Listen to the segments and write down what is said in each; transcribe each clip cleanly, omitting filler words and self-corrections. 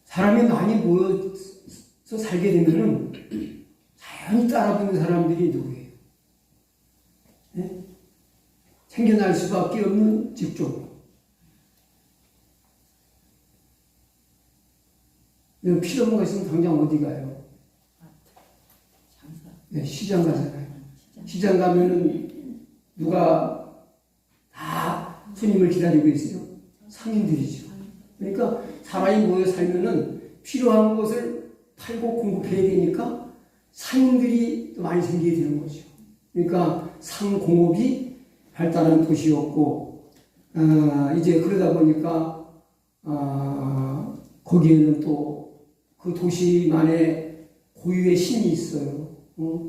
사람이 많이 모여서 살게 되면은 자연히 따라붙는 사람들이 누구예요? 네? 생겨날 수밖에 없는 직종. 필요 없는 거 있으면 당장 어디 가요? 네, 시장 가잖아요. 시장 가면은 누가 다 손님을 기다리고 있어요? 상인들이죠. 그러니까 사람이 모여 살면은 필요한 것을 팔고 공급해야 되니까 상인들이 또 많이 생기게 되는 거죠. 그러니까 상공업이 발달한 도시였고, 이제 그러다 보니까, 거기에는 또 그 도시만의 고유의 신이 있어요.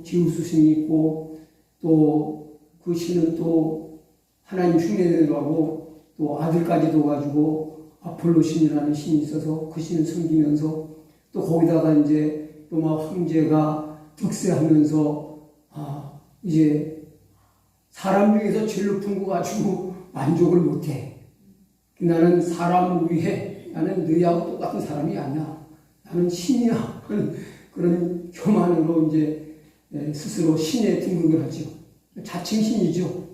지우스 신이 있고, 또 그 신은 또 하나님 흉내내기도 하고, 또 아들까지도 가지고 아폴로 신이라는 신이 있어서 그 신을 섬기면서 또 거기다가 이제 로마 황제가 득세하면서 이제 사람 중에서 제일 높은 거 가지고 만족을 못해. 나는 사람 위에 나는 너희하고 똑같은 사람이 아니야. 나는 신이야. 그런 교만으로 이제 스스로 신에 등극을 하죠. 자칭 신이죠.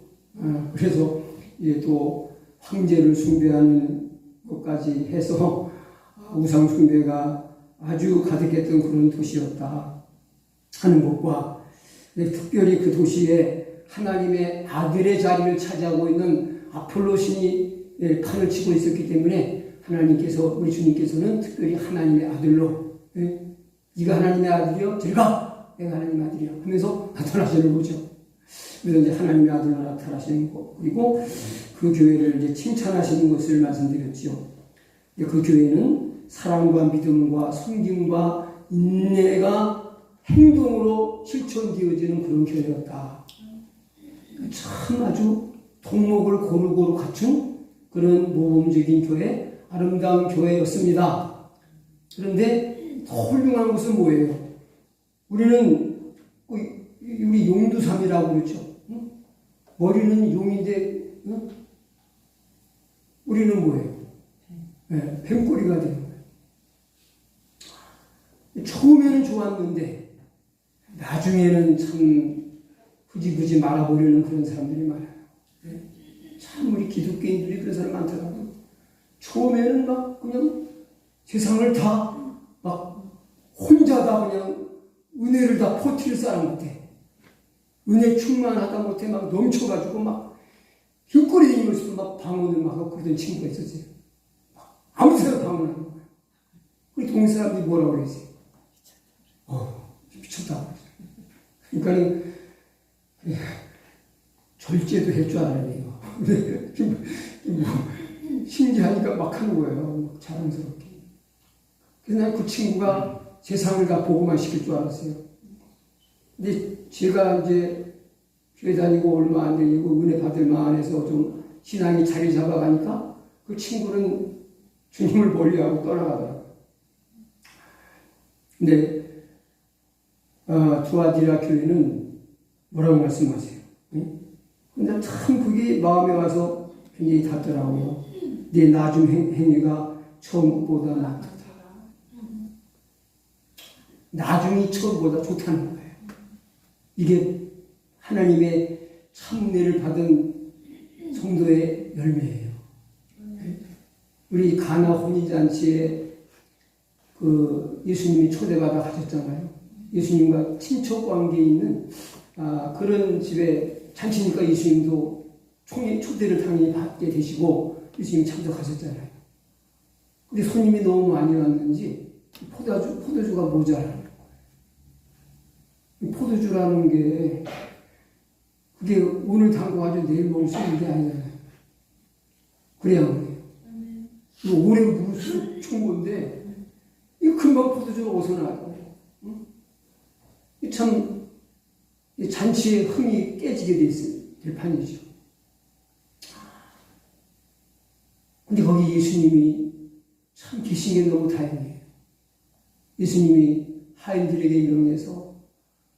그래서 이제 또 황제를 숭배하는 것까지 해서 우상 숭배가 아주 가득했던 그런 도시였다 하는 것과 특별히 그 도시에 하나님의 아들의 자리를 차지하고 있는 아폴로 신이 판을 치고 있었기 때문에 하나님께서 우리 주님께서는 특별히 하나님의 아들로 네가 하나님의 아들이여 들어가 내가 하나님의 아들이야 하면서 나타나시는 거죠. 그래서 이제 하나님의 아들로 나타나시는 거 그리고 그 교회를 이제 칭찬하시는 것을 말씀드렸죠. 그 교회는 사랑과 믿음과 섬김과 인내가 행동으로 실천되어지는 그런 교회였다. 참 아주 덕목을 고루고루 갖춘 그런 모범적인 교회, 아름다운 교회였습니다. 그런데 더 훌륭한 것은 뭐예요? 우리는 우리 용두삼이라고 그러죠. 머리는 용인데 우리는 뭐예요? 네, 뱀꼬리가 되는 거예요. 처음에는 좋았는데 나중에는 참 굳이 말아보려는 그런 사람들이 많아요. 네? 참 우리 기독교인들이 그런 사람 많더라고요. 처음에는 막 그냥 세상을 다 막 혼자 다 그냥 은혜를 다 포티를 쌓은 것 같아. 은혜 충만하다 못해 막 넘쳐가지고 막 힘꼬리 다니면서도 막 방언을 막 하고 그러던 친구가 있었어요. 아무 데나 방언하는 거예요. 우리 동네 사람들이 뭐라고 그랬어요? 미쳤다. 그러니까는 절제도 할 줄 알아요. 신기하니까 막 하는 거예요. 자랑스럽게. 그래서 난 그 친구가 세상을 다 보고만 시킬 줄 알았어요. 근데 제가 이제 교회 다니고 얼마 안 되고 은혜 받을 만해서 좀 신앙이 자리 잡아가니까 그 친구는 주님을 멀리하고 떠나가더라고요. 근데 두아디라 교회는 뭐라고 말씀하세요? 근데 참 그게 마음에 와서 굉장히 닿더라고요. 네 나중 행위가 처음보다 낫다. 나중이 처음보다 좋다는 거예요. 이게 하나님의 참내를 받은 성도의 열매예요. 우리 가나 혼인잔치에 그 예수님이 초대받아 가셨잖아요. 예수님과 친척 관계에 있는 그런 집에 잔치니까 예수님도 초대를 당연히 받게 되시고 예수님이 참석하셨잖아요. 근데 손님이 너무 많이 왔는지 포도주가 모자라는 거예요. 포도주라는 게 그게 오늘 담궈가지고 내일 먹을 수 있는 게 아니잖아요. 그래야 그래요. 오래 무슨 총고인데 이거 금방 포도주가 어디서 나요? 참 잔치의 흥이 깨지게 될 판이죠. 근데 거기 예수님이 참 계신 게 너무 다행이에요. 예수님이 하인들에게 명해서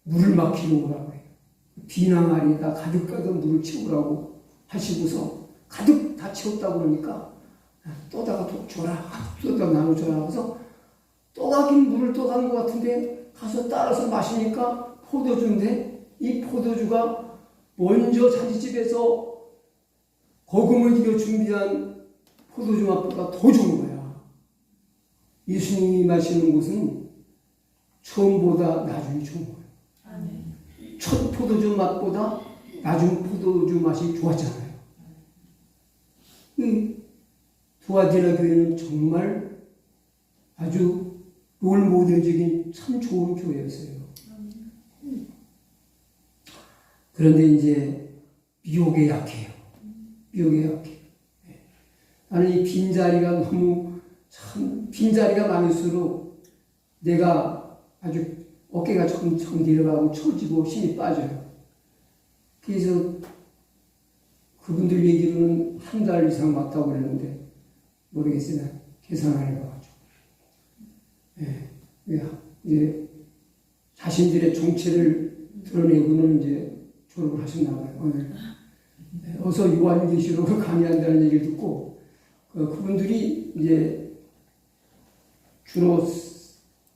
물을 막히러 오라고 해요. 비낭아리에다 가득가득 물을 채우라고 하시고서 가득 다 채웠다고 그러니까 또다가 줘라, 또다가 나눠줘라 해서 떠가긴 물을 떠간 것 같은데 가서 따라서 마시니까 포도주인데 이 포도주가 먼저 자기 집에서 거금을 들여 준비한 포도주 맛보다 더 좋은 거야. 예수님이 마시는 것은 처음보다 나중이 좋은 거예요. 첫 포도주 맛보다 나중 포도주 맛이 좋았잖아요. 두아디라 교회는 정말 아주 롤 모델적인 참 좋은 교회였어요. 그런데 이제 미혹에 약해요. 미혹에 약해요. 나는 이 빈자리가 너무 참 빈자리가 많을수록 내가 아주 어깨가 점점 내려가고 처지고 힘이 빠져요. 그래서 그분들 얘기로는 한 달 이상 왔다고 그랬는데 모르겠어요. 계산 안 해봐가지고. 이제 자신들의 정체를 드러내고는 이제 졸업을 하셨나 봐요. 오늘. 어서 요한계시록을 강의한다는 얘기를 듣고 그분들이 이제 주로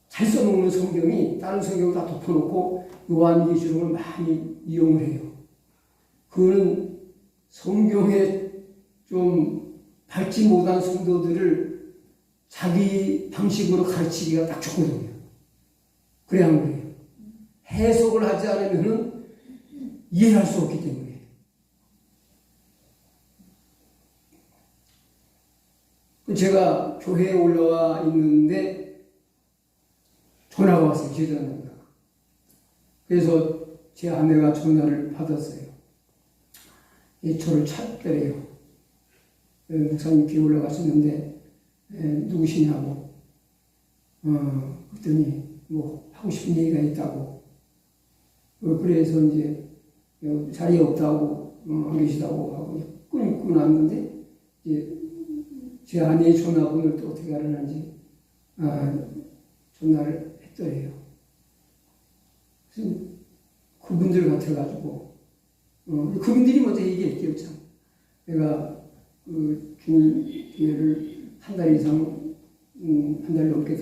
잘 써먹는 성경이 다른 성경을 다 덮어놓고 요한계시록을 많이 이용을 해요. 그거는 성경에 좀 밟지 못한 성도들을 자기 방식으로 가르치기가 딱 좋거든요. 그래야 한 거예요. 해석을 하지 않으면 이해할 수 없기 때문에. 제가 교회에 올라와 있는데 전화가 왔어요. 기도하는 거. 그래서 제 아내가 전화를 받았어요. 저를 찾더래요. 목사님 교회 올라가셨는데 누구시냐고. 그랬더니 뭐 하고 싶은 얘기가 있다고. 그래서 이제 자리에 없다고 안 계시다고 하고 끊고 났는데 이제 제 아내의 전화번호를 또 어떻게 알았는지 전화를 했더래요. 그래서 그분들 같아가지고 그분들이 먼저 얘기했대요. 참 내가 그 주님교회를 한 달 이상 한 달 넘게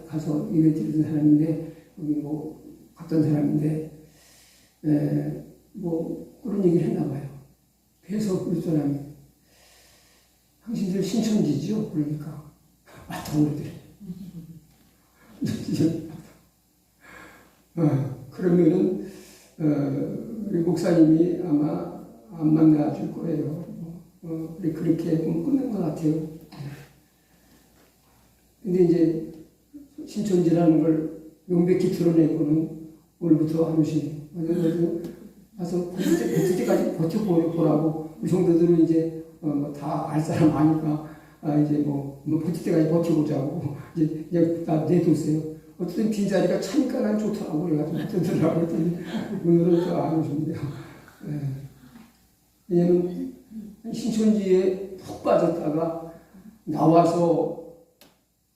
가서 예배 드리는 사람인데 여기 뭐 갔던 사람인데 뭐 그런 얘기를 했나 봐요. 그래서 그 사람이 당신들 신천지지요? 그러니까 맞다고 그러더래. 그러면은 우리 목사님이 아마 안 만나줄 거예요. 그렇게 끊는 것 같아요. 근데 이제 신천지라는 걸 명백히 드러내고는 오늘부터 안 오시네요. 가서 버틸 때까지 버텨보라고 우리 성도들은 이제 다 알 사람 아니까 이제 뭐 버틸 때까지 버텨보자고 이제 그냥 다 내뒀어요. 어쨌든 빈자리가 차니까 난 좋더라고 그래가지고 버텨들라고 했더니 오늘은 또 안 오십니다. 왜냐면 신천지에 푹 빠졌다가 나와서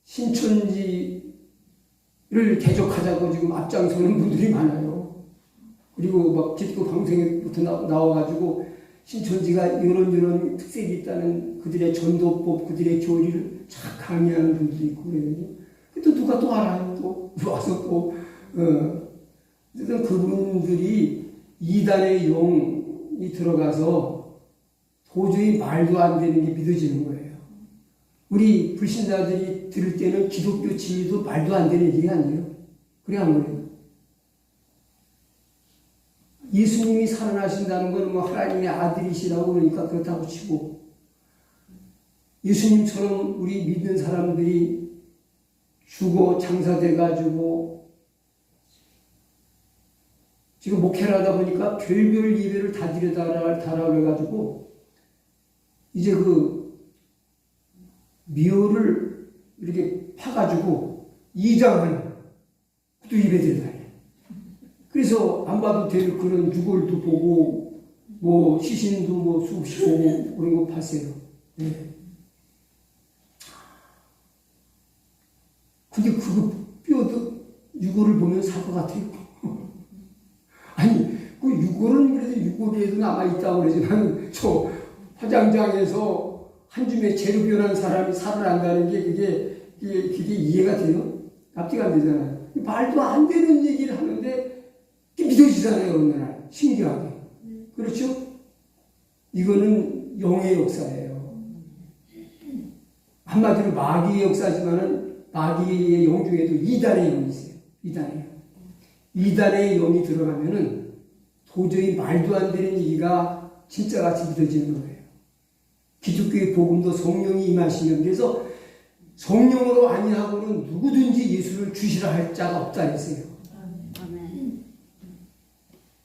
신천지를 대적하자고 지금 앞장서는 분들이 많아요. 그리고 막 기독교 방송에부터 나와가지고 신천지가 이런 특색이 있다는 그들의 전도법, 그들의 교리를 착 강의하는 분들이 있고 그래요. 또 누가 또 알아요. 또 와서 또 어쨌든 그분들이 이단의 영이 들어가서 도저히 말도 안 되는 게 믿어지는 거예요. 우리 불신자들이 들을 때는 기독교 진리도 말도 안 되는 얘기가 아니에요. 그래 안 그래요? 예수님이 살아나신다는 건 뭐 하나님의 아들이시라고 그러니까 그렇다고 치고 예수님처럼 우리 믿는 사람들이 죽어 장사돼가지고 지금 목회를 하다 보니까 별별 예배를 다 드려달라고 해가지고 이제 그 묘를 이렇게 파가지고 이장하는 또 예배 드려달래. 그래서 안 봐도 될 그런 유골도 보고 뭐 시신도 뭐 수없이 보고 그런 거 봤어요. 네. 근데 그거 뼈도 유골을 보면 살 것 같아요. 아니 그 유골은 그래도 유골에도 남아있다고 그러지만 저 화장장에서 한 줌의 재료 변한 사람이 살아난다는 게 그게 그게 이해가 돼요? 납득 안 되잖아요. 말도 안 되는 얘기를 하는데 믿어지잖아요, 어느 날. 신기하게. 그렇죠? 이거는 영의 역사예요. 한마디로 마귀의 역사지만은 마귀의 영 중에도 이단의 영이 있어요. 이단의 영이 들어가면은 도저히 말도 안 되는 얘기가 진짜같이 믿어지는 거예요. 기독교의 복음도 성령이 임하시면, 그래서 성령으로 아니하고는 누구든지 예수를 주시라 할 자가 없다 했어요.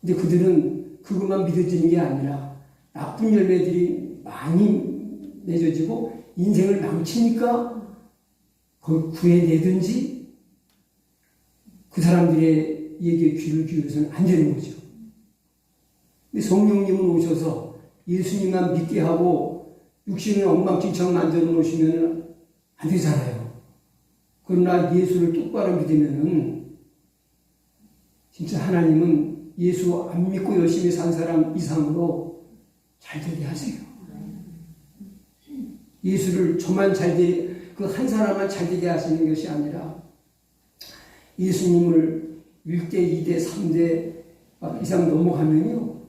근데 그들은 그것만 믿어지는 게 아니라 나쁜 열매들이 많이 맺어지고 인생을 망치니까 그걸 구해내든지 그 사람들의 얘기에 귀를 기울여서는 안 되는 거죠. 근데 성령님은 오셔서 예수님만 믿게 하고 육신을 엉망진창 만들어 놓으시면 안 되잖아요. 그러나 예수를 똑바로 믿으면은 진짜 하나님은 예수 안 믿고 열심히 산 사람 이상으로 잘 되게 하세요. 예수를 저만 잘 되게, 그 한 사람만 잘 되게 하시는 것이 아니라 예수님을 1대, 2대, 3대 이상 넘어가면요,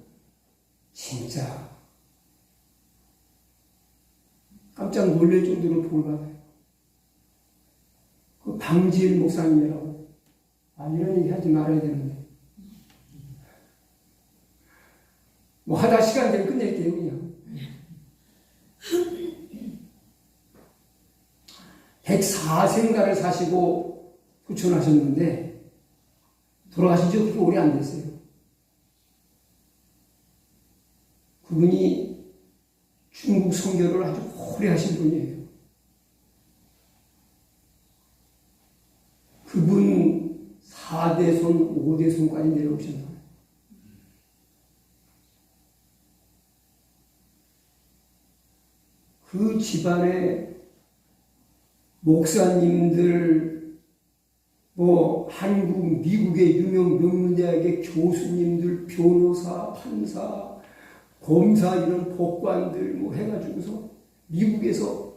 진짜 깜짝 놀랄 정도로 복을 받아요. 그 방지일 목사님이라고. 이런 얘기 하지 말아야 되는데. 뭐 하다 시간 되면 끝낼게요, 그냥. 104생가를 사시고 후천하셨는데 돌아가신 지 그렇게 오래 안 됐어요. 그분이 중국 선교를 아주 오래 하신 분이에요. 그분 4대 손, 5대 손까지 내려오셨나요? 그 집안의 목사님들, 한국, 미국의 유명 명문대학의 교수님들, 변호사, 판사, 검사, 이런 법관들 해가지고서 미국에서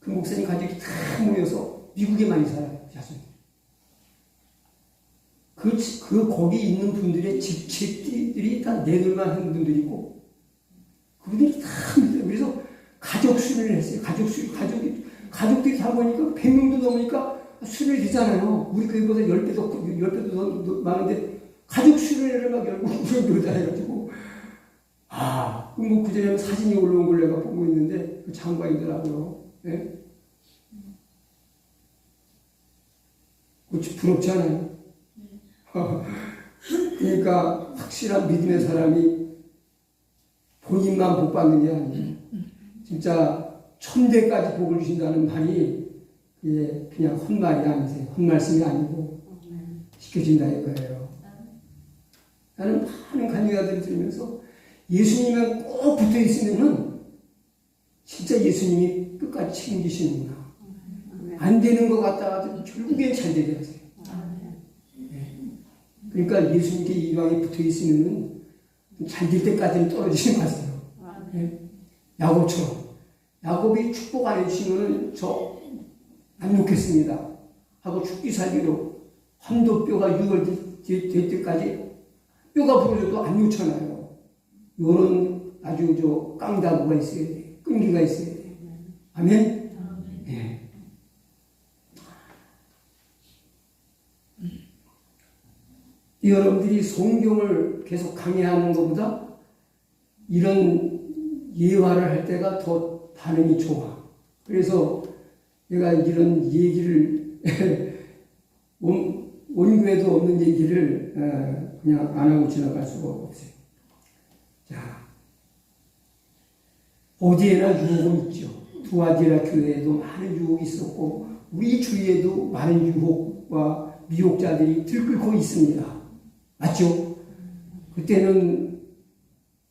그 목사님 가족이 다 모여서 미국에 많이 살아요, 자손. 거기 있는 분들의 집책들이 다 내놓을만 한 분들이고, 그분들이 다 믿어요. 그래서 가족 수련을 했어요. 가족들이 다 보니까 100명도 넘으니까 수련이 되잖아요. 우리 교회보다 10배도 더 많은데, 가족 수련회를 막 열고 그러다 해가지고, 그 전에 사진이 올라온 걸 내가 보고 있는데, 그 장관이더라고요. 네? 부럽지 않아요? 그러니까 확실한 믿음의 사람이 본인만 복 받는 게 아니에요. 진짜 1000대까지 복을 주신다는 말이 그냥 헛말이 아니세요. 헛말씀이 아니고 지켜진다 이거예요. 나는 많은 간증자들을 들으면서 예수님에 꼭 붙어 있으면은 진짜 예수님이 끝까지 책임지시는구나. 안 되는 것 같다가 결국엔 잘 되게 하세요. 그러니까 예수님께 이방에 붙어 있으면은 잘 될 때까지는 떨어지지 마세요. 야곱처럼. 야곱이 축복 안 해주시면은 저 안 놓겠습니다 하고 죽기 살기로 환도뼈가 유월될 때까지 뼈가 부러져도 안 놓잖아요. 요런 아주 깡다구가 있어야 돼. 끈기가 있어야 돼. 아멘? 네. 여러분들이 성경을 계속 강의하는 것보다 이런 예화를 할 때가 더 반응이 좋아. 그래서 내가 이런 얘기를 원고에도 없는 얘기를 그냥 안 하고 지나갈 수가 없어요. 자, 어디에나 유혹은 있죠. 두아디라 교회에도 많은 유혹이 있었고 우리 주위에도 많은 유혹과 미혹자들이 들끓고 있습니다. 맞죠? 그때는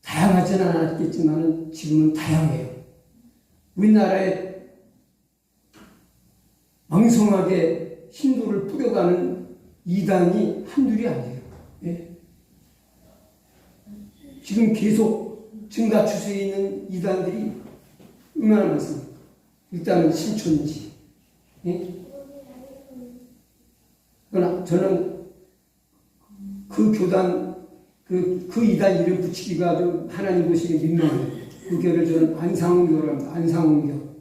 다양하지는 않았겠지만 지금은 다양해요. 우리나라에 왕성하게 신도를 뿌려가는 이단이 한둘이 아니에요. 예? 지금 계속 증가 추세에 있는 이단들이 얼마나 많습니까? 일단은 신천지, 예? 그러나 저는 그 교단, 그 이단 이름 붙이기가 좀 하나님 보시기에 민망해요. 그 교를 저는 안상훈교라고 합니다. 안상훈교.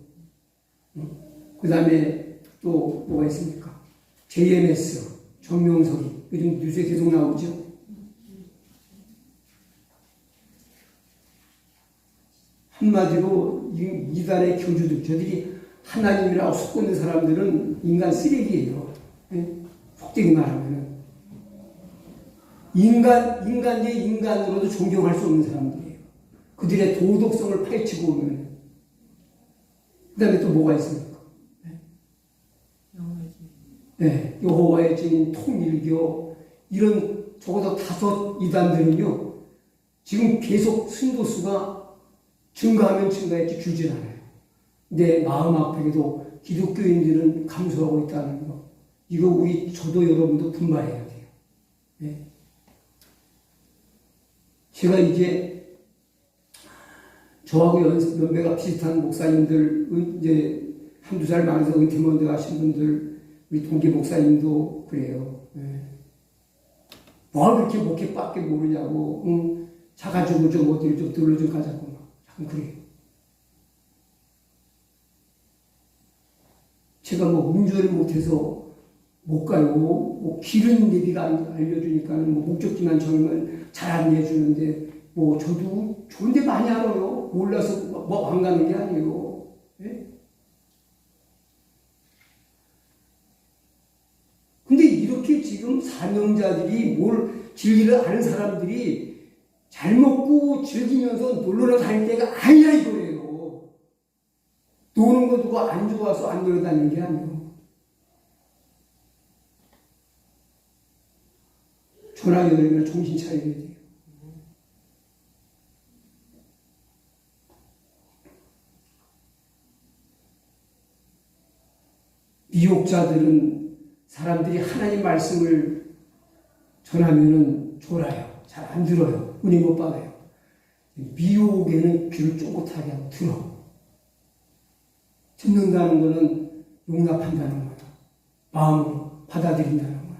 그 다음에 또 뭐가 있습니까? JMS, 정명석이. 요즘 뉴스에 계속 나오죠. 한마디로 이단의 교주들, 저들이 하나님이라고 속고 있는 사람들은 인간 쓰레기예요. 속되게 말하면은. 인간 대 인간으로도 존경할 수 없는 사람들이에요. 그들의 도덕성을 파헤치고 오면. 그 다음에 또 뭐가 있습니까? 네, 여호와의 증인, 통일교, 이런 적어도 5 이단들은요, 지금 계속 신도수가 증가하면 증가했지 줄질 않아요. 근데 마음 아프게도 기독교인들은 감소하고 있다는 거. 이거 저도 여러분도 분발해야 돼요. 네. 제가 이제 저하고 연배가 비슷한 목사님들, 이제 1~2살 많아서 은퇴먼데 가신 분들, 우리 동기 목사님도 그래요. 네. 뭘 그렇게 목회밖에 모르냐고, 자가지고 좀 어디를 좀 들러 좀 가자고 막. 참 그래요. 제가 뭐 운전을 못해서 못 가요. 뭐 길은 내비가 알려주니까는 뭐 목적지만 정하면 잘 안내해주는데, 뭐 저도 좋은데 많이 알아요. 몰라서 뭐 안 가는 게 아니에요. 네? 근데 이렇게 지금 사명자들이 진리를 아는 사람들이 잘 먹고 즐기면서 놀러 다닐 때가 아니야 이거예요. 노는 거 누가 안 좋아서 안 놀러 다니는 게 아니에요. 전화 연락이면 정신 차려야 돼요. 미혹자들은 사람들이 하나님 말씀을 전하면은 졸아요. 잘 안 들어요. 은혜 못 받아요. 미혹에는 귀를 쫑긋하게 하고 들어. 듣는다는 것은 용납한다는 거예요. 마음으로 받아들인다는 거예요.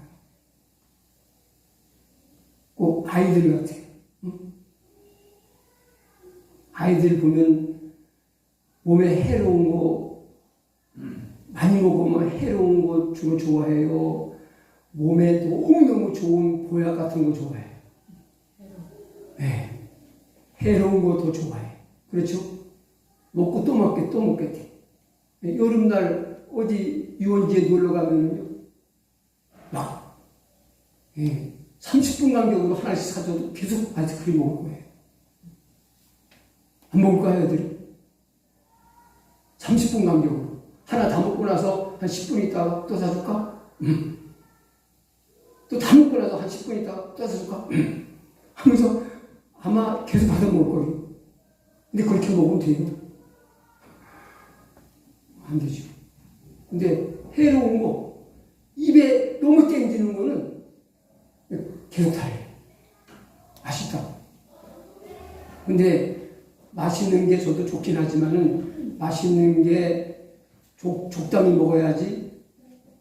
꼭 아이들 같아요. 응? 아이들 보면 몸에 해로운 거 많이 먹으면 해로운 거 주로 좋아해요. 몸에 너무너무 좋은 보약 같은 거 좋아해요. 네. 해로운 거 더 좋아해. 그렇죠? 먹고 또 먹게, 또 먹게. 네. 여름날 어디 유원지에 놀러 가면요. 막, 30분 간격으로 하나씩 사줘도 계속 아이스크림 먹을 거예요. 안 먹을까요, 애들이? 30분 간격으로. 하나 다 먹고 나서 한 10분 있다가 또 사줄까? 또 다 먹고 나서 한 10분 있다가 또 사줄까? 하면서 아마 계속 받아 먹을 거예요. 근데 그렇게 먹으면 돼요? 안 되죠. 근데 해로운 거, 입에 너무 땡기는 거는 계속 달래. 맛있다. 근데 맛있는 게 저도 좋긴 하지만은 맛있는 게 적당히 먹어야지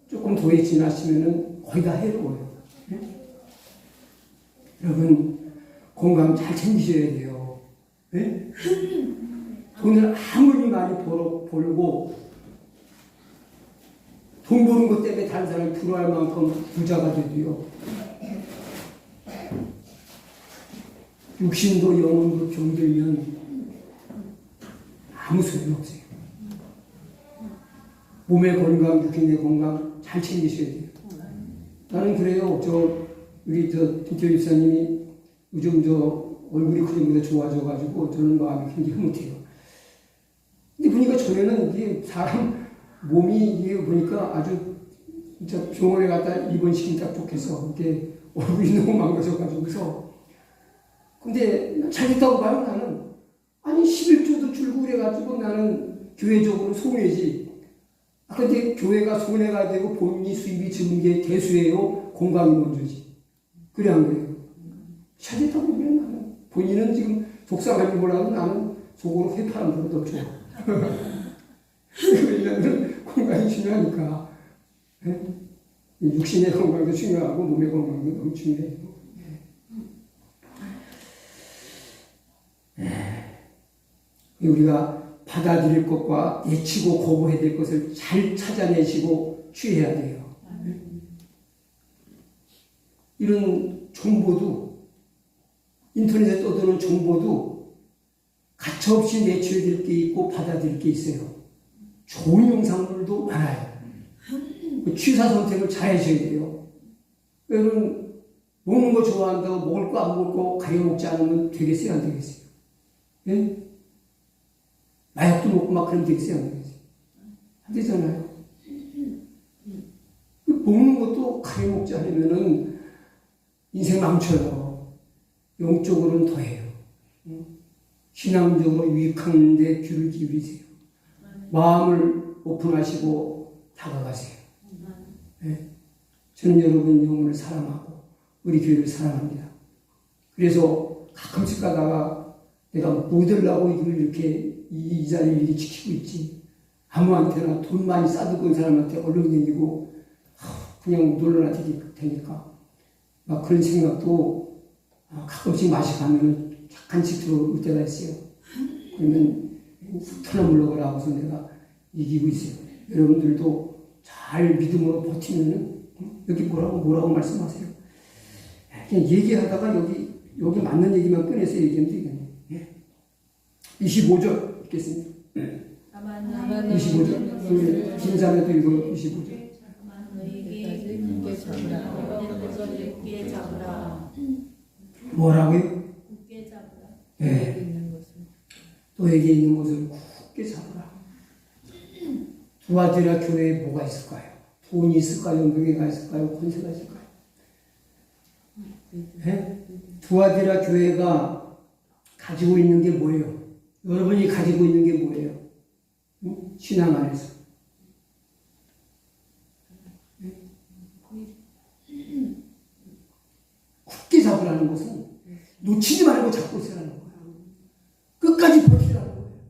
조금 도에 지나치면은 거의 다 해로워요. 네? 여러분, 건강 잘 챙기셔야 돼요. 네? 돈을 아무리 많이 벌고 돈 버는 것 때문에 다른 사람이 부러워할 만큼 부자가 돼도요. 육신도 영혼도 병들면 아무 소용이 없어요. 몸의 건강, 육신의 건강 잘 챙기셔야 돼요. 나는 그래요. 우리 김태호 집사님이 요즘 얼굴이 그전보다 좋아져가지고 저는 마음이 굉장히 흐뭇해요. 근데 보니까 전에는 이게 사람 몸이 이게 보니까 아주 진짜 병원에 갔다 입원시킨 딱 좋겠어. 이게 얼굴이 너무 망가져가지고서. 근데 잘 됐다고 봐요, 나는. 아니, 11조도 줄고 그래가지고 나는 교회적으로 손해지. 근데 교회가 손해가 되고 본인이 수입이 적은 게 대수예요? 건강이 먼저지. 그래, 안 그래요? 잘 됐다고 보면 나는. 본인은 지금 속상한지 몰라도 나는 속으로 회파란 것도 없죠. 왜냐하면 건강이 중요하니까. 네? 육신의 건강도 중요하고 몸의 건강도 너무 중요해요. 우리가 받아들일 것과 내치고 거부해야 될 것을 잘 찾아내시고 취해야 돼요. 이런 정보도, 인터넷에 떠도는 정보도 가차없이 내쳐야 될 게 있고 받아들일 게 있어요. 좋은 영상들도 많아요. 취사 선택을 잘 하셔야 돼요. 여러분, 먹는 거 좋아한다고 먹을 거 안 먹을 거 가려 먹지 않으면 되겠어요? 안 되겠어요? 예? 마약도 먹고 막 그러면 되겠어요? 안 되겠어요? 안 되잖아요. 먹는 것도 가려 먹지 않으면은 인생 망쳐요. 영적으로는 더해요. 신앙적으로 유익한 데 귀를 기울이세요. 마음을 오픈하시고 다가가세요. 네. 저는 여러분 영혼을 사랑하고 우리 교회를 사랑합니다. 그래서 가끔씩 가다가 내가 뭐 들라고 이걸 이렇게 이 자리를 이렇게 지키고 있지. 아무한테나 돈 많이 싸들고 온 사람한테 얼른 다니고 그냥 놀러나 되니까 막 그런 생각도 가끔씩 맛이 가면 잠깐씩 들어올 때가 있어요. 그러면 툭 물러가라 하고서 내가 이기고 있어요. 여러분들도 잘 믿음으로 버티면은 여기 뭐라고 말씀하세요. 그냥 얘기하다가 여기 맞는 얘기만 꺼내서 얘기하면 되겠네. 25절 읽겠습니다. 25절. 김자매도 읽어 25절. 뭐라고요? 굳게 잡으라. 네. 너에게 있는 것을 굳게 잡으라. 두아디라 교회에 뭐가 있을까요? 돈이 있을까요? 명예가 있을까요? 권세가 있을까요? 네? 두아디라 교회가 가지고 있는 게 뭐예요? 여러분이 가지고 있는 게 뭐예요? 신앙 안에서. 굳게 잡으라는 것은 놓치지 말고 잡고 있으라는 거예요. 끝까지 버티라는 거예요.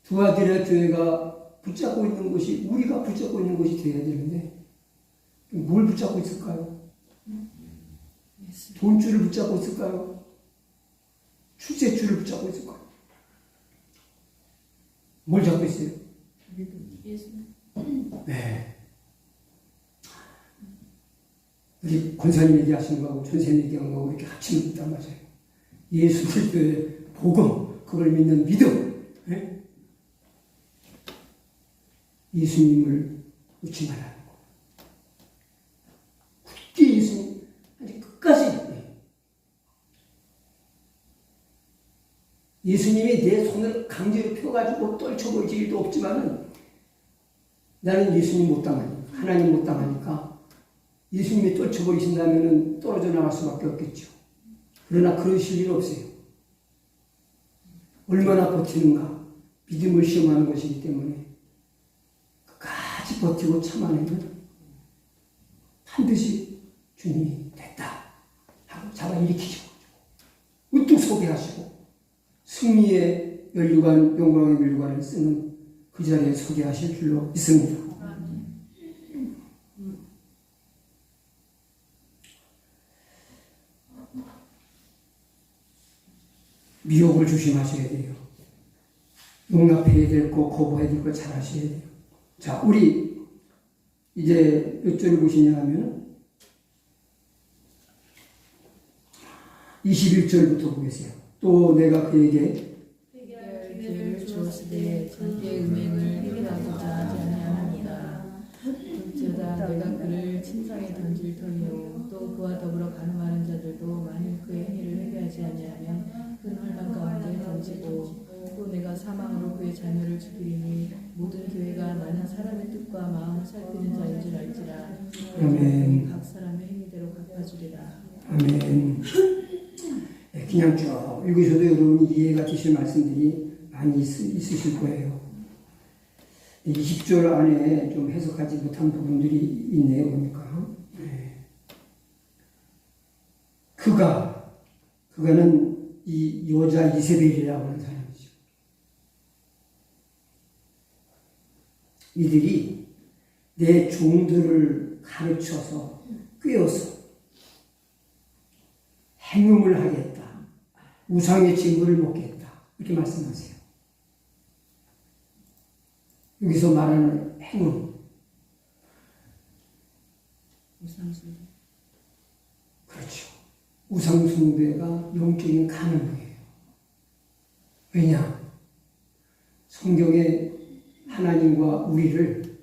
두아디라 교회가 붙잡고 있는 것이 우리가 붙잡고 있는 것이 되어야 되는데 뭘 붙잡고 있을까요? 돈줄을 붙잡고 있을까요? 출세줄을 붙잡고 있을까요? 뭘 잡고 있어요? 네. 우리 권사님 얘기하시는 거하고 전사님 얘기하는 거하고 이렇게 합치면 있단 말이에요. 예수 그리스도의 복음, 그걸 믿는 믿음. 네? 예수님을 놓지 말라는 거. 굳게 예수님, 아니 끝까지. 예수님이 내 손을 강제로 펴가지고 떨쳐버릴 일도 없지만은 나는 예수님 못 당하니까, 하나님 못 당하니까 예수님이 떨쳐버리신다면은 떨어져 나갈 수밖에 없겠죠. 그러나 그러실 일 없어요. 얼마나 버티는가. 믿음을 시험하는 것이기 때문에 끝까지 버티고 참아내면 반드시 주님이 됐다 하고 잡아 일으키시고 우뚝 서게 하시고 승리의 면류관, 영광의 면류관을 쓰는 그 자리에 서게 하실 줄로 믿습니다. 미혹을 조심하셔야 돼요. 용납해야 될 거, 거부해야 될 거 잘 하셔야 돼요. 자, 우리 이제 몇 절을 보시냐 하면 21절부터 보겠어요. 또 내가 그에게 기회를 주었으되 자기의 음행을 해결하고자 하지 아니하나이다. 둘째다 내가 그를 침상에 던질 터이요 또 그와 더불어 가늠하는 자들도 만일 그의 행위를 회개하지 아니하면 큰 헐망 가운데 던지고 또 내가 사망으로 그의 자녀를 죽이리니 모든 교회가 나는 사람의 뜻과 마음을 살피는 자인 줄 알지라. 아멘. 각 사람의 행위대로 갚아주리라. 아멘. 그냥 쭉 읽으셔도 여러분 이해가 되실 말씀들이 많이 있으실 거예요. 20절 안에 좀 해석하지 못한 부분들이 있네요, 보니까. 그가는 이 여자 이세벨이라고 하는 사람이죠. 이들이 내 종들을 가르쳐서 꿰어서 행음을 하겠다. 우상의 징후를 먹겠다. 이렇게 말씀하세요. 여기서 말하는 행음. 우상숭배. 그렇죠. 우상숭배가 영적인 간음이에요. 왜냐? 성경에 하나님과 우리를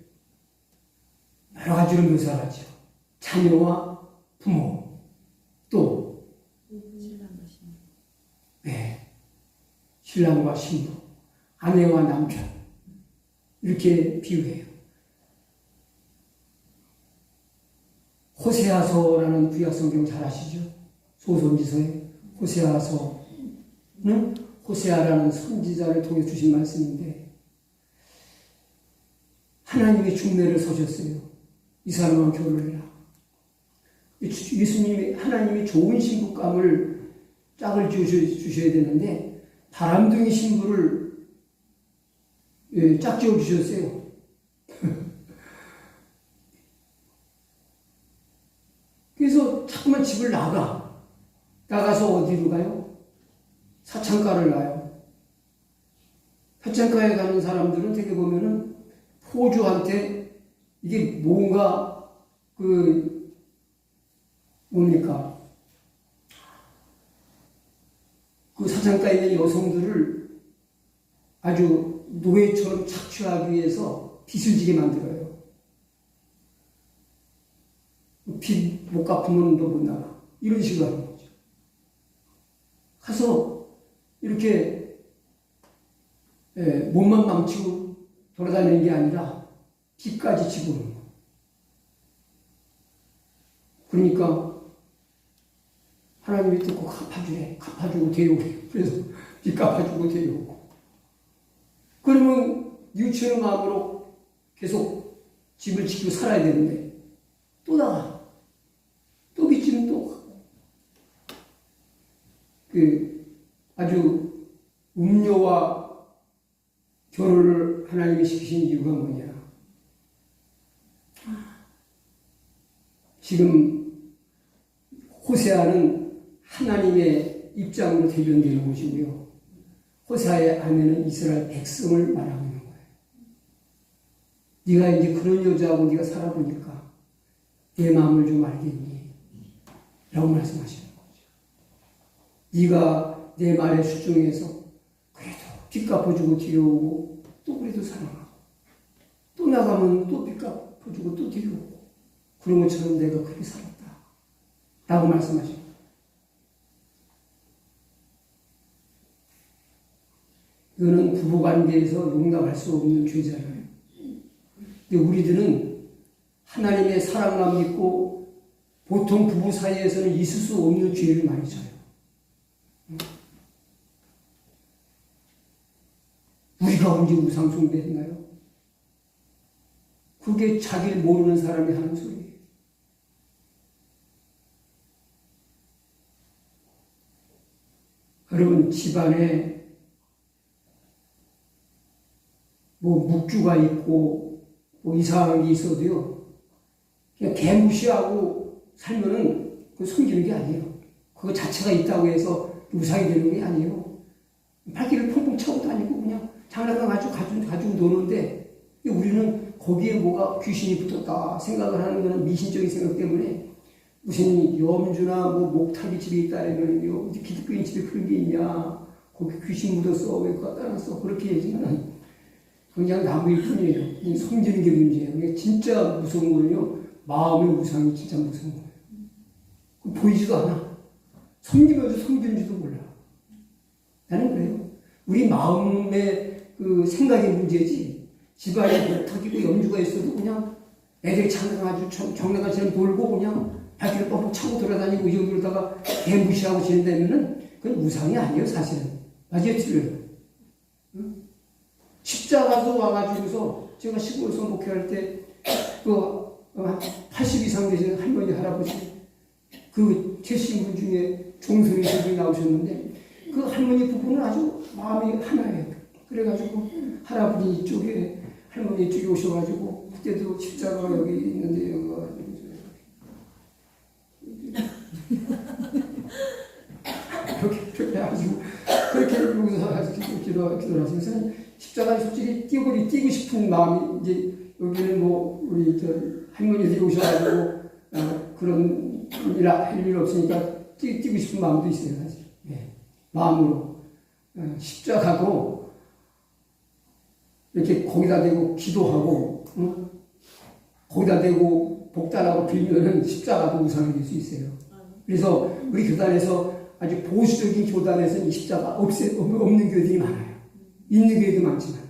여러 가지로 묘사하죠. 자녀와 부모, 또 신랑과 신부. 네, 신랑과 신부, 아내와 남편 이렇게 비유해요. 호세아서라는 구약성경 잘 아시죠? 소선지서에 호세아서는 호세아라는 선지자를 통해 주신 말씀인데 하나님이 중매를 서셨어요. 이 사람과 결혼해라. 예수님이 하나님이 좋은 신부감을 짝을 주셔야 되는데 바람둥이 신부를 짝지어 주셨어요. 그래서 자꾸만 집을 나가서 어디로 가요? 사창가를 가요. 사창가에 가는 사람들은 되게 보면은 포주한테 이게 뭔가 뭡니까? 그 사창가에 있는 여성들을 아주 노예처럼 착취하기 위해서 빚을 지게 만들어요. 빚 못 갚으면 너 못 나가. 이런 식으로 하는 거죠. 가서 이렇게 몸만 망치고 돌아다니는 게 아니라 빚까지 지고 오는 거. 그러니까 하나님이 듣고 갚아주고 데려오고. 그래서 빚 갚아주고 데려오고. 그러면 유치한 마음으로 계속 집을 지키고 살아야 되는데 또 나가. 또 빚지면 또 아주 음료와 결혼을 하나님이 시키신 이유가 뭐냐? 지금 호세아는 하나님의 입장으로 대변되는 것이고요. 호세아의 아내는 이스라엘 백성을 말하고 있는 거예요. 네가 이제 그런 여자하고 네가 살아보니까 내 마음을 좀 알겠니? 라고 말씀하시는 거죠. 네가 내 말에 수중해서 그래도 빚 갚아주고 뒤로오고 또 그래도 사랑하고 또 나가면 또 빚 갚아주고 또 뒤로오고 그런 것처럼 내가 그렇게 살았다. 라고 말씀하시는 거예요. 이거는 부부관계에서 용납할 수 없는 죄잖아요. 근데 우리들은 하나님의 사랑만 믿고 보통 부부 사이에서는 있을 수 없는 죄를 많이 져요. 우리가 언제 우상숭배했나요? 그게 자기를 모르는 사람이 하는 소리예요. 여러분 집안에 뭐 묵주가 있고 뭐 이상한 게 있어도요. 그냥 개무시하고 살면은 그 숨기는 게 아니에요. 그거 자체가 있다고 해서 우상이 되는 게 아니에요. 발길을 펑펑 차고 다니고 그냥 장난감 가지고 노는데 우리는 거기에 뭐가 귀신이 붙었다 생각을 하는 거는 미신적인 생각 때문에 무슨 염주나 뭐 목탑이 집에 있다면요. 어디 기득거린 집에 그런 게 있냐. 거기 귀신 묻었어. 왜 그거 갖다 놨어. 그렇게 얘기하지만 그냥 나무일 뿐이에요. 숨기는 게 문제예요. 진짜 무서운 거는요. 마음의 우상이 진짜 무서운 거예요. 보이지도 않아. 섬기면서 섬기는지도 몰라. 나는 그래요. 우리 마음의 그 생각의 문제지. 집안에 터지고 염주가 있어도 그냥 애들이 장난감처럼 돌고 그냥 발길을 뻑뻑 차고 돌아다니고 여기로다가 개무시하고 지낸다면은 그건 우상이 아니에요, 사실은. 맞아요, 틀려요. 응? 십자가도 와가지고서 제가 시골 선목회할 때 그 80 이상 되시는 할머니, 할아버지 그 최신분 중에 종소리 분이 나오셨는데 그 할머니 부부는 아주 마음이 하나예요. 그래가지고 할아버지 이쪽에 할머니 쪽에 오셔가지고 그때도 십자가 여기 있는데 여기가 이렇게 해가지고 그렇게 여기서 기도를 하시면서 십자가 솔직히 띄고 싶은 마음이 이제 여기는 뭐 우리 저 할머니들이 오셔가지고 그런 할 일 없으니까 띄고 싶은 마음도 있어요 사실. 네. 마음으로 십자가도 이렇게 거기다 대고 기도하고 거기다 대고 복단하고 빌면은 십자가도 우상이 될 수 있어요. 그래서 우리 교단에서 아주 보수적인 교단에서는 이 십자가 없는 교회들이 많아요. 있는 교회도 많지만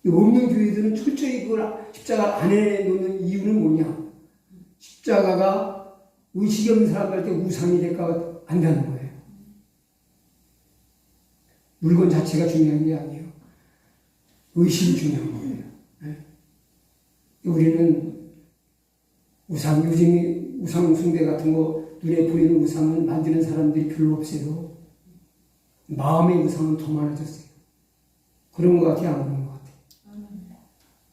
없는 교회들은 철저히 그걸 십자가 안에 놓는 이유는 뭐냐? 십자가가 의식이 없는 사람들한테 우상이 될까 안다는 거예요. 물건 자체가 중요한 게 아니에요. 의식이 중요한 거예요. 네. 우리는 우상 숭배 같은 거 눈에 보이는 우상은 만드는 사람들이 별로 없어요. 마음의 우상은 더 많아졌어요. 그런 것 같아요? 안 그런 것 같아요?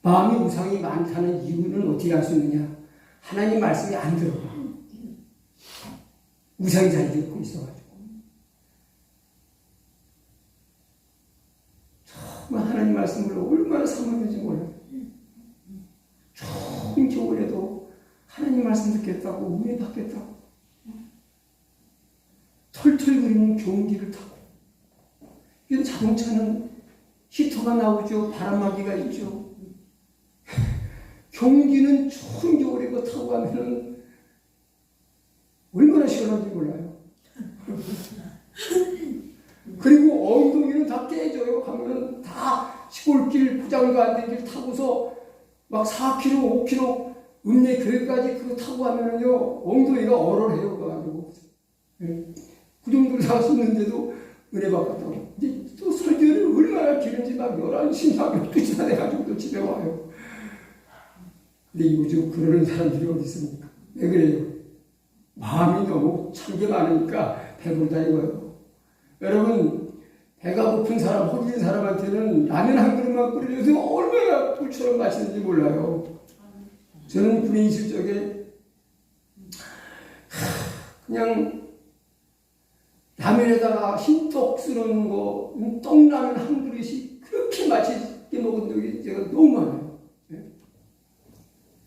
마음의 우상이 많다는 이유는 어떻게 알 수 있느냐? 하나님 말씀이 안 들어가. 우상이 자리 잡고 있어가지고. 정말 하나님 말씀을 얼마나 사모하는지 몰라요. 좋은 겨울에도 하나님 말씀 듣겠다고, 은혜 받겠다고. 털털거리는 경운기를 타고. 이건 자동차는 히터가 나오죠. 바람막이가 있죠. 경운기는 좋은 겨울에 그거 타고 가면은 얼마나 시원한지 몰라요. 그리고 엉덩이는 다 깨져요. 가면은 다 시골길 포장을 가는 길 타고서 막 4km, 5km 읍내 교회까지 그거 타고 가면은요, 엉덩이가 얼얼해요. 그래가지고. 그 정도로 살 수 있는데도 은혜 받았다고. 이제 또 설교를 얼마나 길은지 막 11시, 막 12시나 돼가지고 또 집에 와요. 근데 요즘 그러는 사람들이 어디 있습니까? 왜 그래요? 마음이 너무 찬 게 많으니까 배부르다 이거예요. 여러분, 배가 고픈 사람, 허기진 사람한테는 라면 한 그릇만 끓여줘도 얼마나 꿀처럼 맛있는지 몰라요. 저는 군에 있을 적에 그냥 라면에다가 흰떡 쓰는 거, 떡라면 한 그릇이 그렇게 맛있게 먹은 적이 제가 너무 많아요.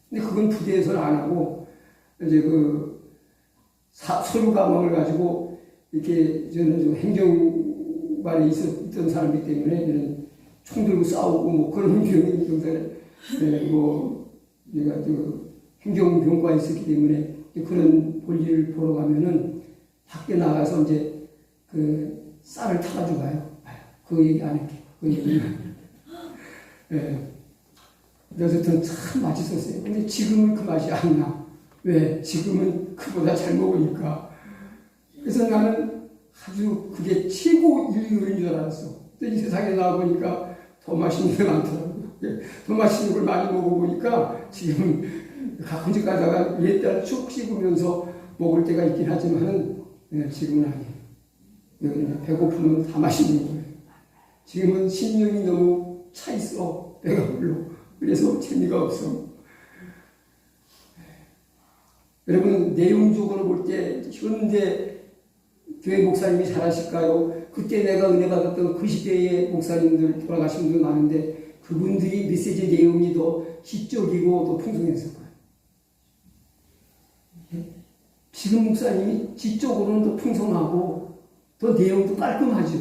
근데 그건 부대에서는 안 하고, 이제 서류 가방을 가지고, 이렇게 저는 행정반에 있던 사람이기 때문에, 저는 총 들고 싸우고, 뭐 그런 경험이 경사에, 내가 행정병과에 있었기 때문에, 그런 볼일을 보러 가면은, 밖에 나가서 이제 쌀을 타가지고 가요. 그 얘기 안 할게요. 그 얘기는. 그래서 참 맛있었어요. 근데 지금은 그 맛이 안 나. 왜? 지금은 그보다 잘 먹으니까. 그래서 나는 아주 그게 최고 요리인 줄 알았어. 근데 이 세상에 나와보니까 더 맛있는 게 많더라고요. 더 맛있는 걸 많이 먹어보니까 지금 가끔씩 가다가 옛날 쭉 씹으면서 먹을 때가 있긴 하지만은 지금은 아니에요. 여기는 배고프면 다 맛있는 거예요. 지금은 신경이 너무 차 있어. 배가 불러. 그래서 재미가 없어. 여러분, 내용적으로 볼 때 현대 교회 목사님이 잘하실까요? 그때 내가 은혜 받았던 그 시대의 목사님들 돌아가신 분들 많은데 그분들이 메시지 내용이 더 시적이고 더 풍성했을 거예요. 지금 목사님이 지적으로는 더 풍성하고 더 내용도 깔끔하죠.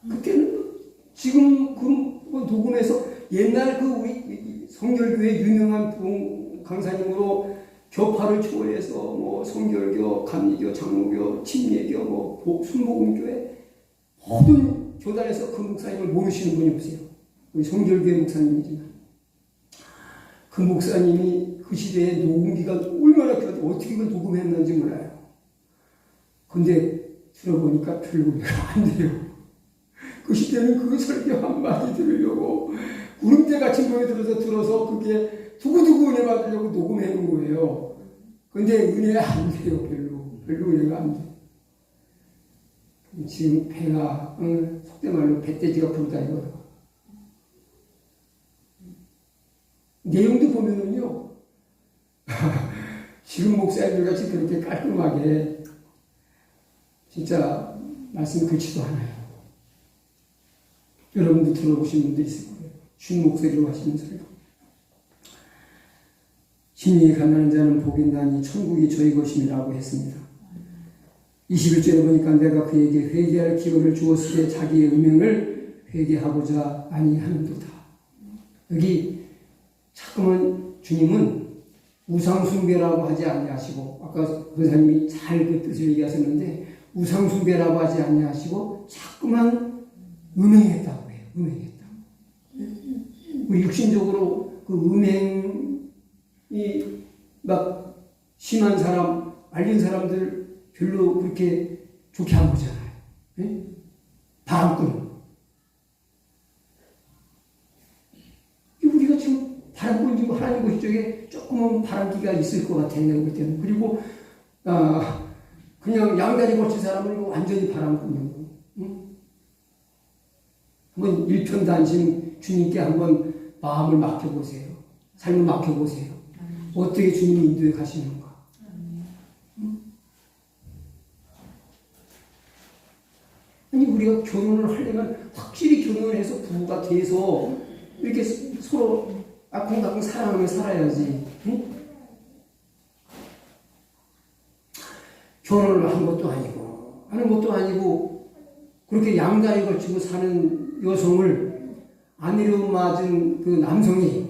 그때는 지금 그 녹음해서 옛날 우리 성결교회 유명한 강사님으로 교파를 초월해서 뭐 성결교, 감리교, 장로교, 침례교, 순복음교회 모든 교단에서 그 목사님을 모르시는 분이 없어요. 우리 성결교회 목사님이지만 그 목사님이 그 시대에 녹음기가 얼마나 귀하다 어떻게 그걸 녹음했는지 몰라요. 근데 들어보니까 별로 안 돼요. 그 시대는 그 설교 한마디 들으려고 구름대 같은 거에 들어서 그게 두고두고 은혜 받으려고 녹음해 놓은 거예요. 근데 은혜가 안 돼요. 별로 은혜가 안 돼요. 지금 배가 속된 말로 배돼지가 부르다 이거예요. 내용도 보면은요, 지금 목사님들 같이 그렇게 깔끔하게 진짜 말씀 그렇지도 않아요. 여러분도 들어보신 분도 있을 거예요. 준 목소리로 하시는 소리가. 심령이 가난한 자는 복이 있나니 천국이 저희 것임이라고 했습니다. 21절에 보니까 내가 그에게 회개할 기회를 주었을 때 자기의 은행을 회개하고자 아니하는도다. 여기 자꾸만 주님은 우상숭배라고 하지 아니하시고, 아까 권사님이 잘 그 뜻을 얘기하셨는데, 우상숭배라고 하지 아니하시고 자꾸만 음행했다고 해요. 음행했다고. 우리 육신적으로 그 음행이 막 심한 사람, 말린 사람들 별로 그렇게 좋게 안 보잖아요. 네? 바람꾼. 우리가 지금 바람꾼 지금 하나님 보시 쪽에 조금은 바람기가 있을 것 같아요. 내가 볼 때는. 그리고 그냥 양다리 걸친 사람은 완전히 바람꾼이고. 응? 한번 일편단심 주님께 한번 마음을 맡겨보세요. 삶을 맡겨보세요. 어떻게 주님이 인도해 가시는가. 아니 우리가 결혼을 하려면 확실히 결혼을 해서 부부가 돼서 이렇게 서로 아콩다콩 사랑하며 살아야지. 응? 결혼을 한 것도 아니고 하는 것도 아니고 그렇게 양다리 걸치고 사는 여성을 아내로 맞은 그 남성이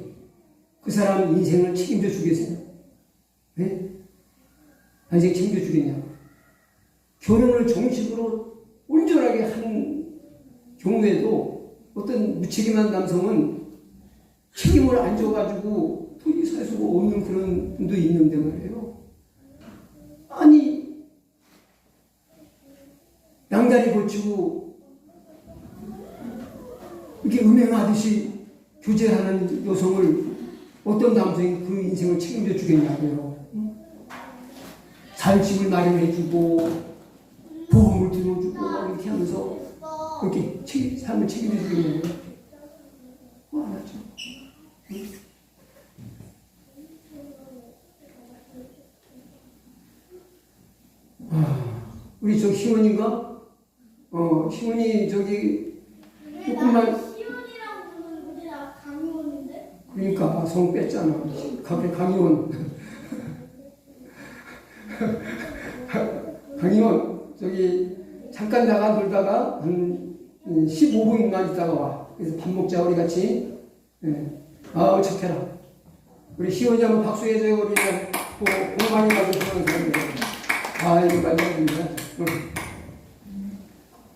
그 사람 인생을 책임져 주겠어요? 네? 인생 책임져 주겠냐고. 결혼을 정식으로 온전하게 한 경우에도 어떤 무책임한 남성은 책임을 안 져가지고 돈이 살 수가 없는 그런 분도 있는데 말이에요. 아니 양다리 걸치고 이렇게 음행하듯이 교제하는 여성을 어떤 남성이 그 인생을 책임져 주겠냐고요. 살 집을 마련해주고 보험을 들어주고 이렇게 하면서 그렇게 삶을 책임져 주겠냐고요. 안 하죠. 우리 저 희원이가 희원이 저기 조금만 희원이랑 우리가 강희원인데? 그러니까 성 뺐잖아. 갑자기 강희원 강희원 저기 잠깐 나가 놀다가 한 15분만 있다가 와. 그래서 밥 먹자 우리 같이. 네. 아우 착해라. 우리 희원이 한번 박수해줘요. 우리 공간에 가서 그런 사람들. 아이고 감사합니다.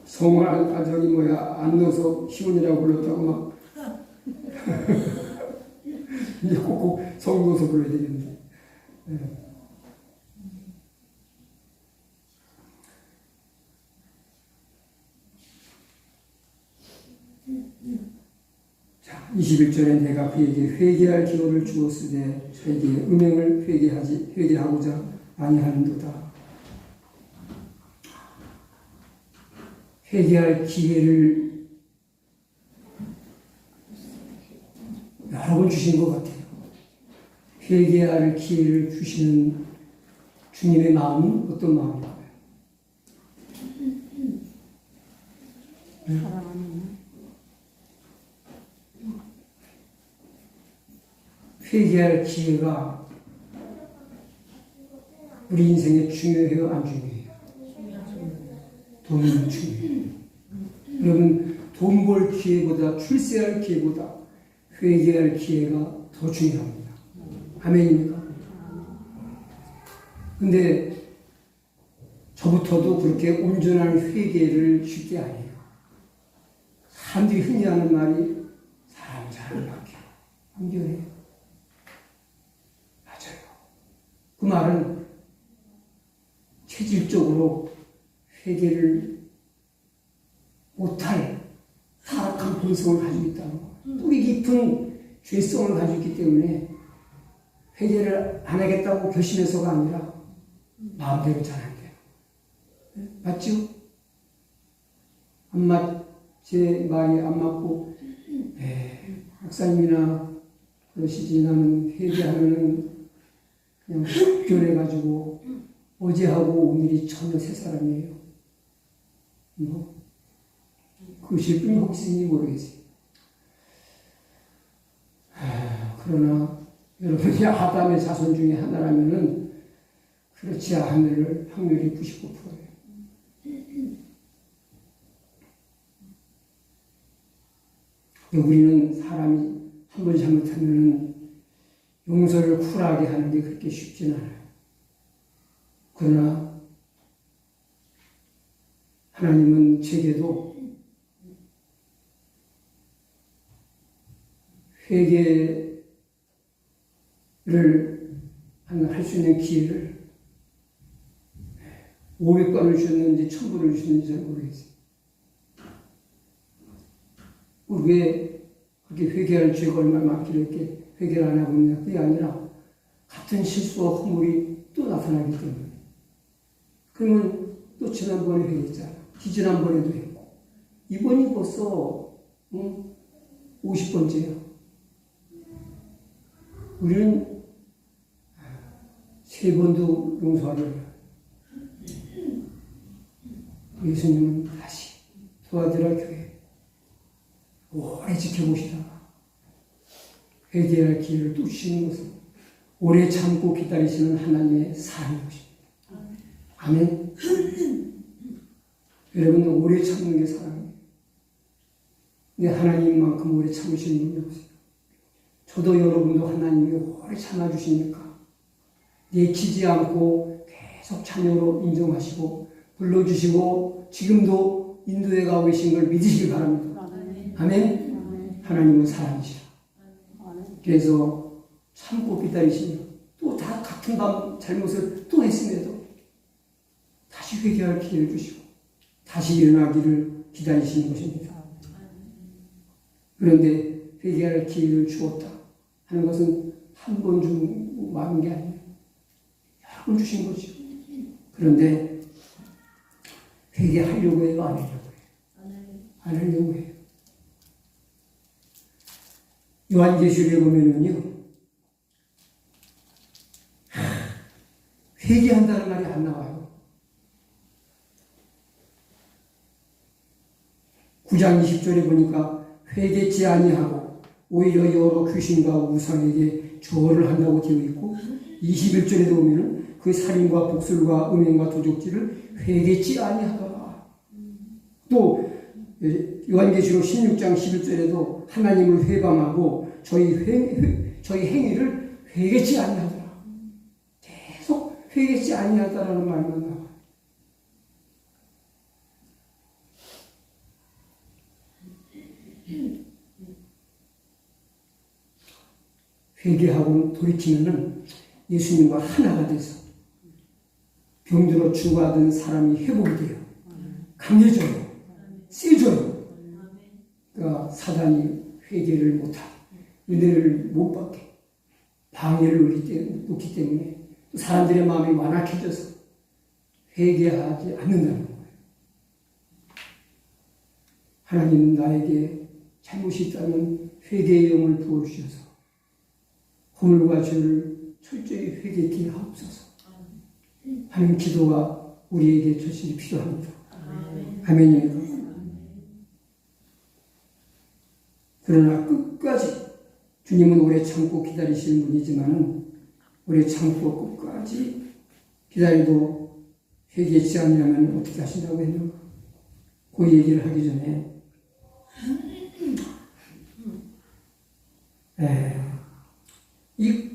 성을 안 넣어서 희원이라고 불렀다고 막 이제 꼭꼭 성 넣어서 불러야 되겠는데. 네. 자, 21절에 내가 그에게 회개할 기회를 주었으되 저에게 음행을 회개하고자 아니하는도다. 회개할 기회를 여러 번 주신 것 같아요. 회개할 기회를 주시는 주님의 마음은 어떤 마음일까요? 네? 회개할 기회가 우리 인생에 중요해요, 안 중요해요? 돈은 중요해요. 여러분, 돈 벌 기회보다, 출세할 기회보다 회개할 기회가 더 중요합니다. 아멘입니까? 근데 저부터도 그렇게 온전한 회개를 쉽게 안 해요. 사람들이 흔히 하는 말이 사람 잘 바뀌어. 한결해요. 맞아요. 그 말은 체질적으로 회개를 못할 타락한 본성을 가지고 있다는 거. 뿌리 깊은 죄성을 가지고 있기 때문에 회개를 안 하겠다고 결심해서가 아니라 마음대로 잘 안 돼요. 맞죠? 제 말이 안 맞고, 목사님이나 그러시지 나는 회개하면은 그냥 훅 변해가지고 어제하고 오늘이 전혀 새 사람이에요. 뭐 그것일 뿐이 혹시 모르겠어요. 그러나 여러분이 아담의 자손 중에 하나라면은 그렇지 않을 확률이 99%예요. 우리는 사람이 한 번 잘못하면 용서를 쿨하게 하는 게 그렇게 쉽진 않아요. 그러나 하나님은 제게도 회개를 할 수 있는 기회를 500번을 주셨는지 1000번을 주셨는지 잘 모르겠어요. 왜 그렇게 회개할 죄가 얼마나 많길래 이렇게 회개를 안 하고 있냐? 그게 아니라 같은 실수와 허물이 또 나타나기 때문에. 그러면 또 지난번에 회개했잖아. 지지난번에도 했고. 이번이 벌써 50번째야. 우리는 3번도 용서하려고. 예수님은 다시 도와드라 교회. 오래 지켜보시다가 회개할 기회를 또 주시는 것은 오래 참고 기다리시는 하나님의 사랑인 것입니다. 아멘. 여러분 오래 참는 게 사랑이에요. 근데 하나님만큼 오래 참으시는 분이 없어요. 저도 여러분도 하나님이 오래 참아주시니까 내키지 않고 계속 자녀로 인정하시고 불러주시고 지금도 인도에 가고 계신 걸 믿으시기 바랍니다. 아멘. 하나님은 사랑이시라. 그래서 참고 기다리시며 또 다 같은 잘못을 또 했음에도 다시 회개할 기회를 주시고 다시 일어나기를 기다리시는 것입니다. 그런데 회개할 기회를 주었다 하는 것은 한 번 주고 마는 게 아니에요. 여러 번 주신 거죠. 그런데 회개하려고 해요, 안 하려고 해요? 안 하려고 해요. 요한계시록에 보면은요, 회개한다는 말이 안 나와요. 9장 20절에 보니까 회개치 아니하고 오히려 여러 귀신과 우상에게 조언을 한다고 되어 있고 21절에도 보면은 그 살인과 복술과 음행과 도적질을 회개치 아니하더라. 또 요한계시록 16장 11절에도 하나님을 회방하고 저희 행위를 회개치 아니하더라. 계속 회개치 아니하다라는 말만 나와요. 회개하고 돌이키면은 예수님과 하나가 돼서 병들어 죽어가던 사람이 회복이 돼요. 강해져요. 세져요. 그러니까 사단이 회개를 못하게, 은혜를 못 받게, 방해를 놓기 때문에 또 사람들의 마음이 완악해져서 회개하지 않는다는 거예요. 하나님은 나에게 잘못이 있다면 회개의 영을 부어주셔서 허물과 죄를 철저히 회개케 하옵소서 하는 기도가 우리에게 절실히 필요합니다. 아멘입니다. 그러나 끝까지 주님은 오래 참고 기다리시는 분이지만 오래 참고 끝까지 기다리도 회개치 않으면 어떻게 하신다고 했는가? 그 얘기를 하기 전에 이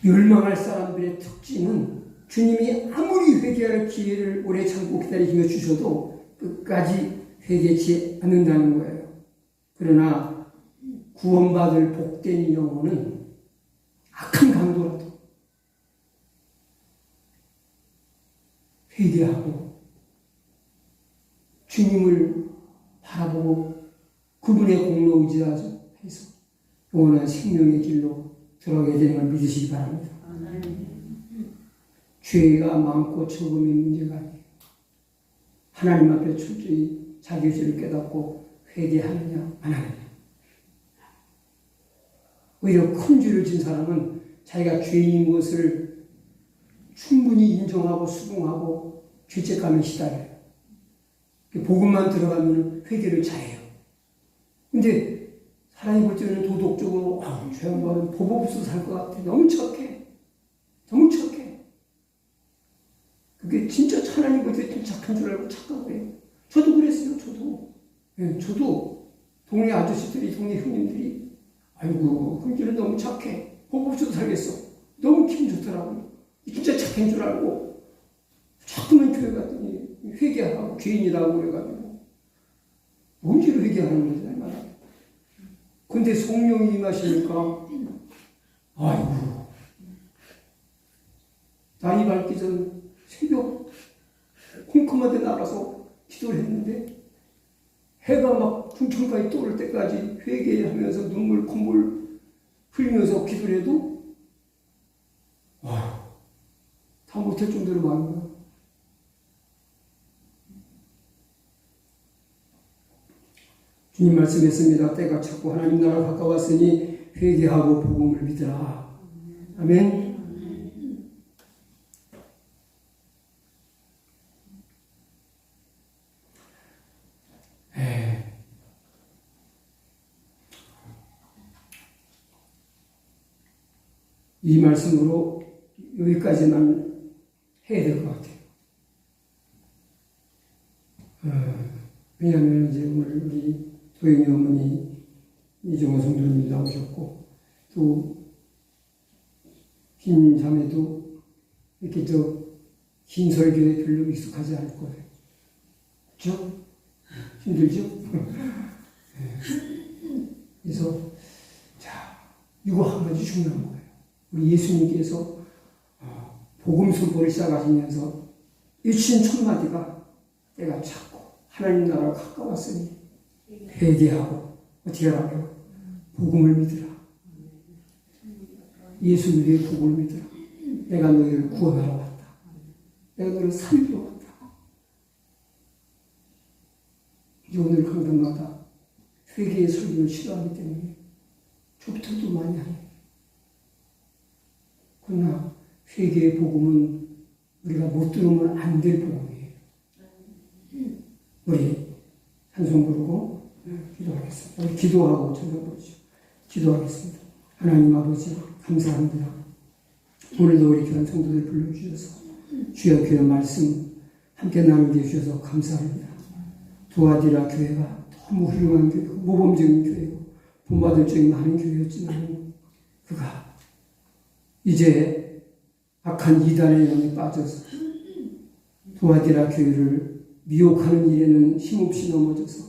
멸망할 사람들의 특징은 주님이 아무리 회개할 기회를 오래 참고 기다리시며 주셔도 끝까지 회개치 않는다는 거예요. 그러나 구원받을 복된 영혼은 악한 강도라도 회개하고 주님을 바라보고 그분의 공로 의지해서 영원한 생명의 길로 들어가게 되는 걸 믿으시기 바랍니다. 죄가 많고 적음이 문제가 아니에요. 하나님 앞에 철저히 자기 죄를 깨닫고 회개하느냐 안 하느냐. 오히려 큰 죄를 진 사람은 자기가 죄인인 것을 충분히 인정하고 수긍하고 죄책감에 시달려요. 복음만 들어가면 회개를 잘해요. 근데 사람이 볼 때는 도덕적으로 저 양반은 법 없어서 살 것 같아. 너무 착해. 너무 착해. 그게 진짜 하나님 볼 때 좀 착한 줄 알고 착각을 해요. 저도 그랬어요. 저도 동네 아저씨들이, 동네 형님들이 아이고 형제는 너무 착해. 법 없어도 살겠어. 너무 기분 좋더라고요. 진짜 착한 줄 알고 자꾸만 교회 갔더니 회개하고 죄인이라고 그래가지고 언제로 회개하는 거지? 근데 성령이 임하시니까 아이고 날이 밝기 전 새벽 콩컴한데 나가서 기도를 했는데 해가 막 중천까지 떠오를 때까지 회개하면서 눈물 콧물 흘리면서 기도를 해도 다 못할 정도로 많은 거야. 주님 말씀했습니다. 때가 찼고 하나님 나라 가까웠으니 회개하고 복음을 믿으라. 아멘. 이 말씀으로 여기까지만 해야 될 것 같아요. 왜냐하면 이제 오늘 우리 도영이 어머니 이정호 성도님 나오셨고 또 긴 자매도 이렇게 긴 설교에 별로 익숙하지 않을 거예요. 그렇죠? 힘들죠? 그래서 이거 한 가지 중요한 거예요. 우리 예수님께서 복음 선포를 시작하시면서 일신 첫마디가 때가 찼고 하나님 나라가 가까웠으니 회개하고 어떻게 하라고요? 복음을 믿으라. 예수 위에 복음을 믿으라. 내가 너희를 구원하러 왔다. 내가 너희를 살리러 왔다. 이제 오늘 강단마다 회개의 설교를 싫어하기 때문에 좁토도 많이 하네요. 그러나 회개의 복음은 우리가 못 들으면 안 될 복음이에요. 우리 찬송 부르고 기도하겠습니다. 우리 기도하고 찬송 부르죠. 기도하겠습니다. 하나님 아버지 감사합니다. 오늘도 우리 교회 성도들 불러주셔서 주여 교회 말씀 함께 나누게 해주셔서 감사합니다. 도와디라 교회가 너무 훌륭한 교회고 모범적인 교회고 본받을 적이 많은 교회였지만 그가 이제 악한 이단의 영에 빠져서 도와디라 교회를 미혹하는 일에는 힘없이 넘어져서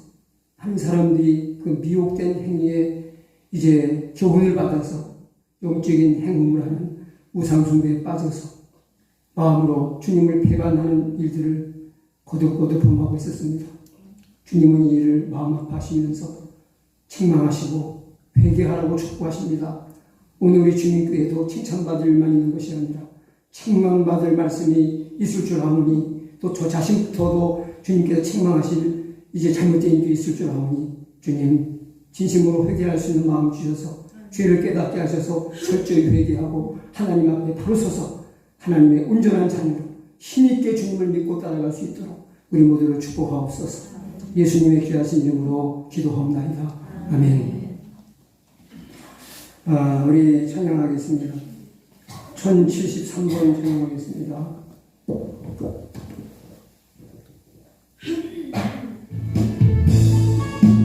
한 사람들이 그 미혹된 행위에 이제 교훈을 받아서 영적인 행음을 하는 우상숭배에 빠져서 마음으로 주님을 배반하는 일들을 거듭거듭 범하고 있었습니다. 주님은 이 일을 마음 아파하시면서 책망하시고 회개하라고 촉구하십니다. 오늘 우리 주님께도 칭찬받을 일만 있는 것이 아니라 책망받을 말씀이 있을 줄 아오니 또 저 자신부터도 주님께서 책망하실 이제 잘못된 일이 있을 줄 아오니 주님 진심으로 회개할 수 있는 마음 주셔서 죄를 깨닫게 하셔서 철저히 회개하고 하나님 앞에 바로 서서 하나님의 온전한 자녀로 힘있게 주님을 믿고 따라갈 수 있도록 우리 모두를 축복하옵소서. 예수님의 귀하신 이름으로 기도하옵나이다. 아멘. 우리 찬양하겠습니다. 1073번 찬양하겠습니다.